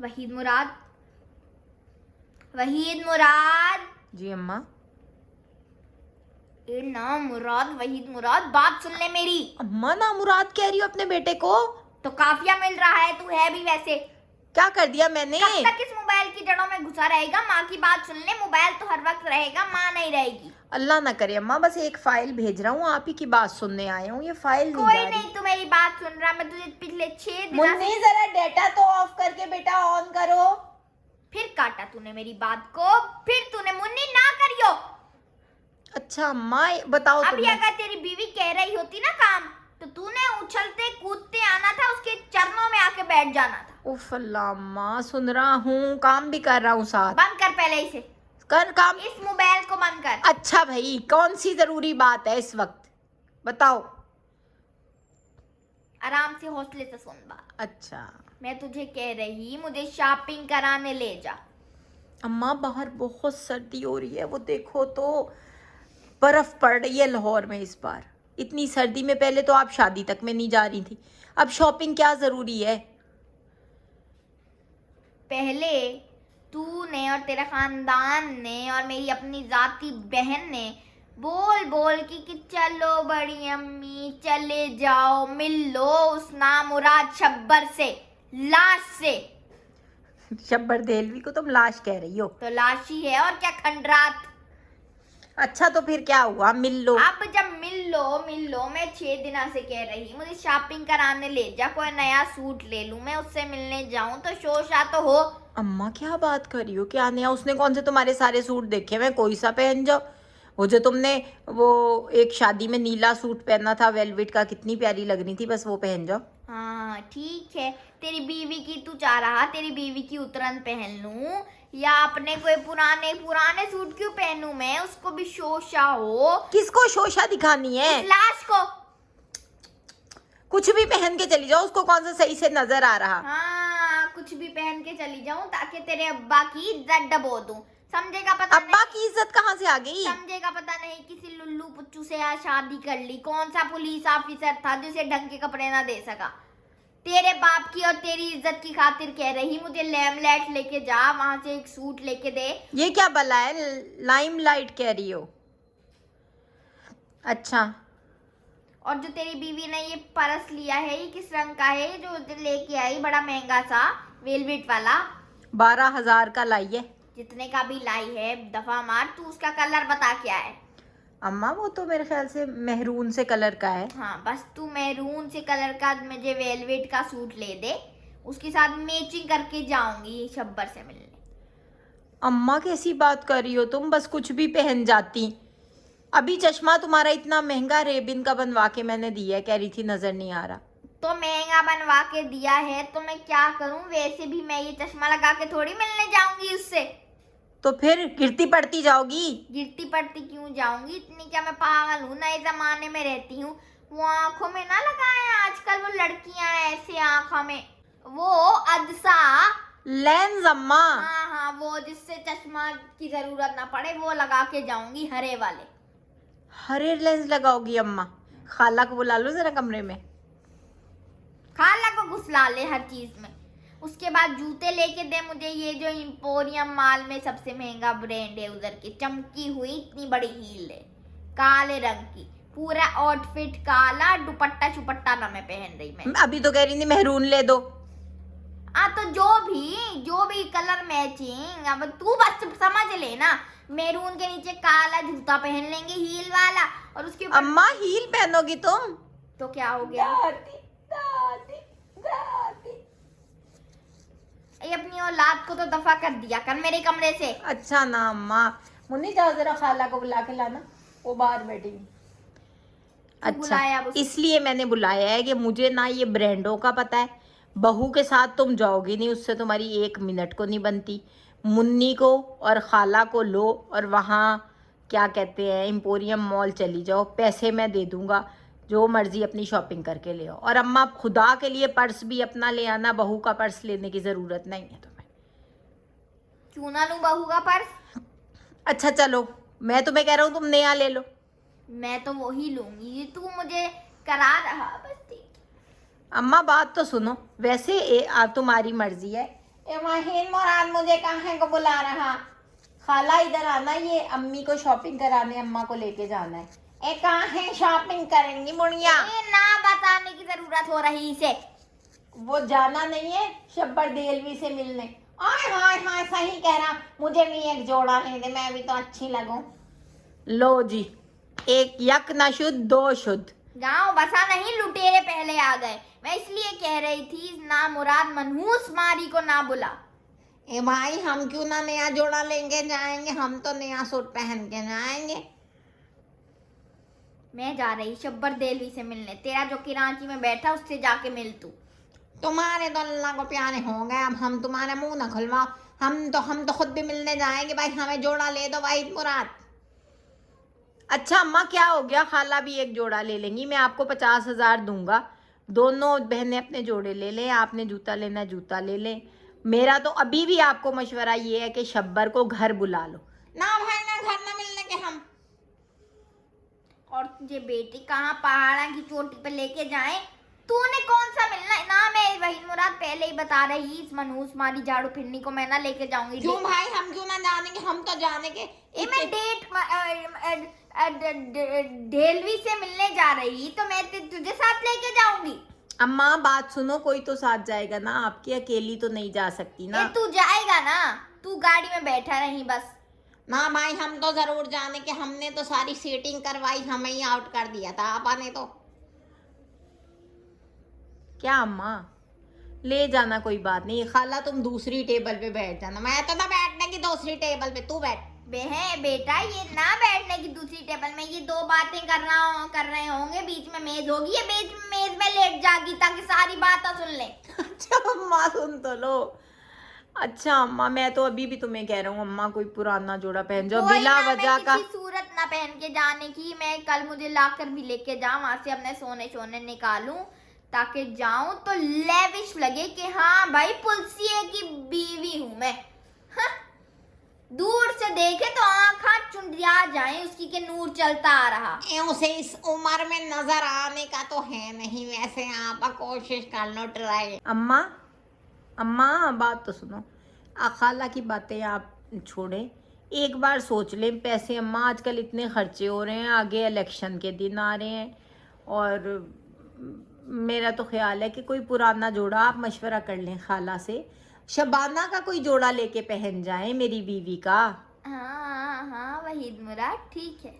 वहीद मुराद, वहीद मुराद। जी अम्मा। ए ना मुराद, वहीद मुराद, बात सुन ले मेरी। अम्मा ना मुराद कह रही हो अपने बेटे को? तो काफिया मिल रहा है, तू है भी वैसे। क्या कर दिया मैंने? कब तक इस मोबाइल की जड़ों में घुसा रहेगा? माँ की बात सुन ले, मोबाइल तो हर वक्त रहेगा, माँ नहीं रहेगी। अल्लाह ना करे अम्मा, बस एक फाइल भेज रहा हूँ, आप ही की बात सुनने आया हूँ, ये फाइल नहीं कोई जा रही। नहीं, तू मेरी बात सुन रहा। मैं तुझे पिछले 6 दिन मुन्नी जरा डेटा तो ऑफ करके बेटा ऑन करो। फिर काटा तूने मेरी बात को, फिर तूने मुन्नी ना करियो। अच्छा अम्मा बताओ अभी तुमने। अगर तेरी बीवी कह रही होती ना काम, तो तूने उछलते कूदते आना था, उसके चरणों में आके बैठ जाना था। उफ अल्लाह अम्मा, सुन रहा हूँ, काम भी कर रहा हूँ साथ। बंद कर पहले इसे, कर काम। इस मोबाइल को बंद कर। अच्छा भाई, कौन सी जरूरी बात है इस वक्त, बताओ। आराम से हौसले से सुन बात। अच्छा मैं तुझे कह रही, मुझे शॉपिंग कराने ले जा। अम्मा बाहर बहुत सर्दी हो रही है, वो देखो तो बर्फ पड़ रही है लाहौर में इस बार। इतनी सर्दी में पहले तो आप शादी तक में नहीं जा रही थी, अब शॉपिंग क्या जरूरी है? पहले तूने और तेरा खानदान ने और मेरी अपनी जाती बहन ने बोल बोल कि चलो बड़ी अम्मी चले जाओ, मिल लो उस नामुराद शब्बर से, लाश से। शब्बर देलवी को तुम लाश कह रही हो? तो लाश ही है और क्या, खंडरात। अच्छा तो फिर क्या हुआ, मिल लो? अब जब मिल लो, मैं 6 दिनों से कह रही मुझे शॉपिंग कराने ले जा, कोई नया सूट ले लूं, मैं उससे मिलने जाऊं तो शोशा तो हो। अम्मा क्या बात कर रही हो, क्या नया? उसने कौन से तुम्हारे सारे सूट देखे? मैं कोई सा पहन जाओ। वो जो तुमने वो एक शादी में नीला सूट पहना था वेलवेट का, कितनी प्यारी लग रही थी, बस वो पहन जाओ। हाँ ठीक है, तेरी बीवी की तू चाह रहा तेरी बीवी की उतरन पहन लूं, या अपने कोई पुराने पुराने सूट क्यों पहनूं मैं, उसको भी शोशा हो। किसको शोशा दिखानी है? उस लाश को। कुछ भी पहन के चली जाओ, उसको कौन सा सही से नजर आ रहा? हाँ कुछ भी पहन के चली जाऊं ताकि तेरे अब्बा की इज्जत डबो दूं, समझेगा? पता अब्बा नहीं, की इज्जत कहाँ से आ गई? समझेगा? पता नहीं किसी लुल्लू पुच्चू से आज शादी कर ली, कौन सा पुलिस ऑफिसर था जिसे ढंग के कपड़े ना दे सका। तेरे बाप की और तेरी इज्जत की खातिर कह रही मुझे लैमलाइट लेके जा, वहां से एक सूट लेके दे। ये क्या बला है, लाइमलाइट कह रही हो? अच्छा। और जो तेरी बीवी ने ये पर्स लिया है, ये किस रंग का है जो लेके आई, बड़ा महंगा सा वेलवेट वाला? 12,000 का लाई है। जितने का भी लाई है दफा मार, तू उसका कलर बता क्या है? अम्मा वो तो मेरे ख्याल से मेहरून से कलर का है। हाँ बस तू मेहरून से कलर का मुझे वेलवेट का सूट ले दे, उसके साथ मैचिंग करके जाऊंगी शब्बर से मिलने। अम्मा कैसी बात कर रही हो तुम, बस कुछ भी पहन जाती। अभी चश्मा तुम्हारा इतना महंगा रेबिन का बनवा के मैंने दिया है, कह रही थी नजर नहीं आ रहा। तो महंगा बनवा के दिया है तो मैं क्या करूं, वैसे भी मैं ये चश्मा लगा के थोड़ी मिलने जाऊंगी उससे। तो फिर गिरती पड़ती जाओगी? गिरती पड़ती क्यों जाऊंगी, इतनी क्या मैं पागल हूँ? नए जमाने में रहती हूँ। वो आंखों में ना लगाए आजकल वो लड़कियां ऐसे आंखों में, वो अदसा लेंस अम्मा। हाँ हाँ, वो जिससे चश्मा की जरूरत ना पड़े वो लगा के जाऊंगी, हरे वाले। हरे लेंस लगाओगी अम्मा? खाला को बुला लो जरा कमरे में। खाला को घुसला ले हर चीज में। उसके बाद जूते लेके दे मुझे, ये जो इंपोरियम माल में सबसे महंगा ब्रांड है उधर की, चमकी हुई इतनी बड़ी हील है काले रंग की, पूरा आउटफिट काला, दुपट्टा चुपट्टा ना मैं पहन रही मैं। अभी तो कह रही थी मेहरून ले दो। तो जो भी कलर मैचिंग, अब तू बस समझ ले ना, मैरून के नीचे काला जूता पहन लेंगे हील वाला, और उसके ऊपर अम्मा हील पहनोगी तुम? तो क्या हो गया? दादी, दादी, दादी। ये अपनी औलाद को तो दफा कर दिया कर मेरे कमरे से। अच्छा ना अम्मा, मुन्नी जाओ जरा खाला को बुला के लाना, वो बाहर बैठी हुई। बुलाया अच्छा अब उसको। इसलिए मैंने बुलाया है कि मुझे ना ये ब्रांडों का पता है, बहू के साथ तुम जाओगी नहीं, उससे तुम्हारी 1 मिनट को नहीं बनती। मुन्नी को और खाला को लो और वहाँ क्या कहते हैं एम्पोरियम मॉल चली जाओ, पैसे मैं दे दूँगा, जो मर्जी अपनी शॉपिंग करके ले आओ। और अम्मा खुदा के लिए पर्स भी अपना ले आना, बहू का पर्स लेने की ज़रूरत नहीं है तुम्हें। क्यों ना लूं बहू का पर्स? अच्छा चलो, मैं तुम्हें कह रहा हूँ तुम नया ले लो। मैं तो वही लूंगी, ये तू मुझे करा रहा बस। ठीक, अम्मा बात तो सुनो, वैसे तुम्हारी मर्जी है। ए माहीन मुराद मुझे कहाँ को बुला रहा? खाला इधर आना, ये अम्मी को शॉपिंग कराने अम्मा को लेके जाना है। ए कहाँ है शॉपिंग करेंगी मुड़िया? ये ना बताने की जरूरत हो रही इसे। वो जाना नहीं है शब्बर देलवी से मिलने। आय हाय हाय, सही कह रहा, मुझे भी एक जोड़ा ले दे, मैं भी तो अच्छी लगूं। लो जी, एक यक न शुद्ध दो शुद्ध। गांव बसा नहीं, लुटेरे पहले आ गए। मैं इसलिए कह रही थी ना मुराद मनहूस मारी को ना बुला। ए भाई, हम क्यों ना नया जोड़ा लेंगे जाएंगे, हम तो नया सूट पहन के जाएंगे। मैं जा रही शब्बर देलवी से मिलने, तेरा जो कराची में बैठा उससे जाके मिल तू। तुम्हारे तो अल्लाह को प्यारे हो गए, अब हम तुम्हारा मुंह ना खुलवाओ। हम तो खुद भी मिलने जाएंगे भाई, हमें जोड़ा ले दो भाई मुराद। अच्छा अम्मा, क्या हो गया, खाला भी एक जोड़ा ले लेंगी, मैं आपको 50,000 दूंगा, दोनों बहनें अपने जोड़े ले लें। आपने जूता लेना जूता ले लें। मेरा तो अभी भी आपको मशवरा ये है कि शब्बर को घर बुला लो। ना भाई ना, घर ना मिलने के हम। और तुझे बेटी कहाँ पहाड़ा की चोटी पे लेके जाए? तूने कौन सा मिलना है? ना मैं वही मुराद पहले ही बता रही, इस मनहूस मारी झाड़ू फिरनी को मैं ना लेके जाऊंगी। क्यों भाई, हम क्यों ना जानेंगे, हम तो जाने के। मैं देलवी से मिलने जा रही तो मैं तुझे साथ लेके जाऊंगी। अम्मा बात सुनो, कोई तो साथ जाएगा ना, आपकी अकेली तो नहीं जा सकती ना। तू जाएगा ना, तू गाड़ी में बैठा रही बस। ना भाई, हम तो जरूर जाने के, हमने तो सारी सीटिंग करवाई, हमें ही आउट कर दिया था आपा ने तो। क्या अम्मा, ले जाना कोई बात नहीं, खाला तुम दूसरी टेबल पे बैठ जाना, मैं तो ना बैठने की दूसरी टेबल पे, तू बैठ। बेटा ये ना बैठने की दूसरी टेबल में, ये दो बातें कर रहे होंगे, बीच में मेज होगी, ये बीच में मेज में लेट जागी ताकि सारी बातें सुन ले। अच्छा अम्मा सुन तो लो। अच्छा अम्मा, मैं तो अभी भी तुम्हें कह रहा हूँ अम्मा, कोई पुराना जोड़ा पहन जाओ बिला वजह का। सूरत ना पहन के जाने की, मैं कल मुझे लाकर भी लेके जाऊं, वहां से अपने सोने निकालूं ताकि जाऊं तो लेविश लगे कि हाँ भाई पुलसिए की बीवी हूं मैं। हाँ? दूर से देखे तो आंखा चुंडिया जाए उसकी के नूर चलता आ रहा। उसे इस उम्र में नजर आने का तो है नहीं, वैसे आप कोशिश कर लो, ट्राई। अम्मा बात तो सुनो, खाला की बातें आप छोड़ें, एक बार सोच लें पैसे। अम्मा आजकल इतने खर्चे हो रहे हैं, आगे इलेक्शन के दिन आ रहे हैं, और मेरा तो ख्याल है कि कोई पुराना जोड़ा आप मशवरा कर लें खाला से, शबाना का कोई जोड़ा लेके पहन जाए मेरी बीवी का। हाँ वहीद मुराद ठीक है,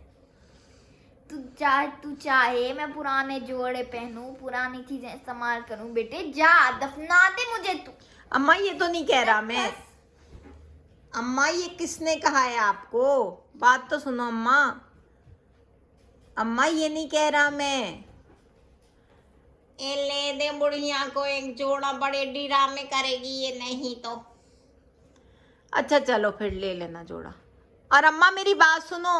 तू चाहे मैं पुराने जोड़े पहनूं, पुरानी चीजें इस्तेमाल करूं, बेटे जा दफना दे मुझे तू। अम्मा ये तो नहीं कह रहा मैं। अम्मा ये किसने कहा है आपको, बात तो सुनो अम्मा। अम्मा ये नहीं कह रहा मैं। ए ले दे बुढ़िया को एक जोड़ा, बड़े ड्रामे करेगी ये नहीं तो। अच्छा चलो फिर ले लेना जोड़ा। और अम्मा मेरी बात सुनो,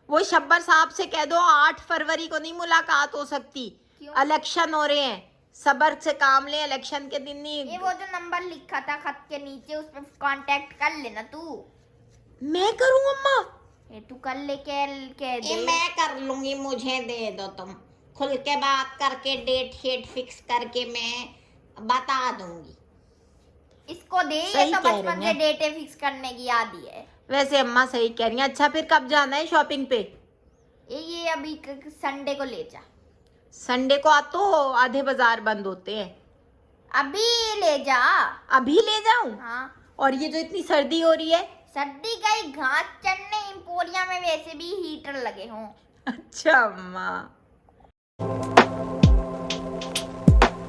वो शब्बर साहब से कह दो 8 फरवरी को नहीं मुलाकात हो सकती, इलेक्शन हो रहे हैं, सबर से काम ले, इलेक्शन के दिन नहीं। ये वो जो नंबर लिखा था खत के नीचे, उस पर कांटेक्ट कर लेना तू। मैं करूँ अम्मा? ये तू कर ले, कह दे। मैं कर लूंगी, मुझे दे दो, तुम खुल के बात करके डेट शेट फिक्स करके मैं बता दूंगी। इसको दे, ये तो बचपन से डेटें फिक्स करने की आदी है। वैसे अम्मा सही कह रही हैं। अच्छा फिर कब जाना है शॉपिंग पे? ये अभी संडे को ले जा। संडे को तो आधे बाजार बंद होते हैं। अभी ले जा। अभी ले जाऊं? हाँ। और ये जो इतनी सर्दी हो रही है? सर्दी का ही घास चढ़ने, एम्पोरिया में वैसे भी हीटर लगे हों। अच्छा अम्मा।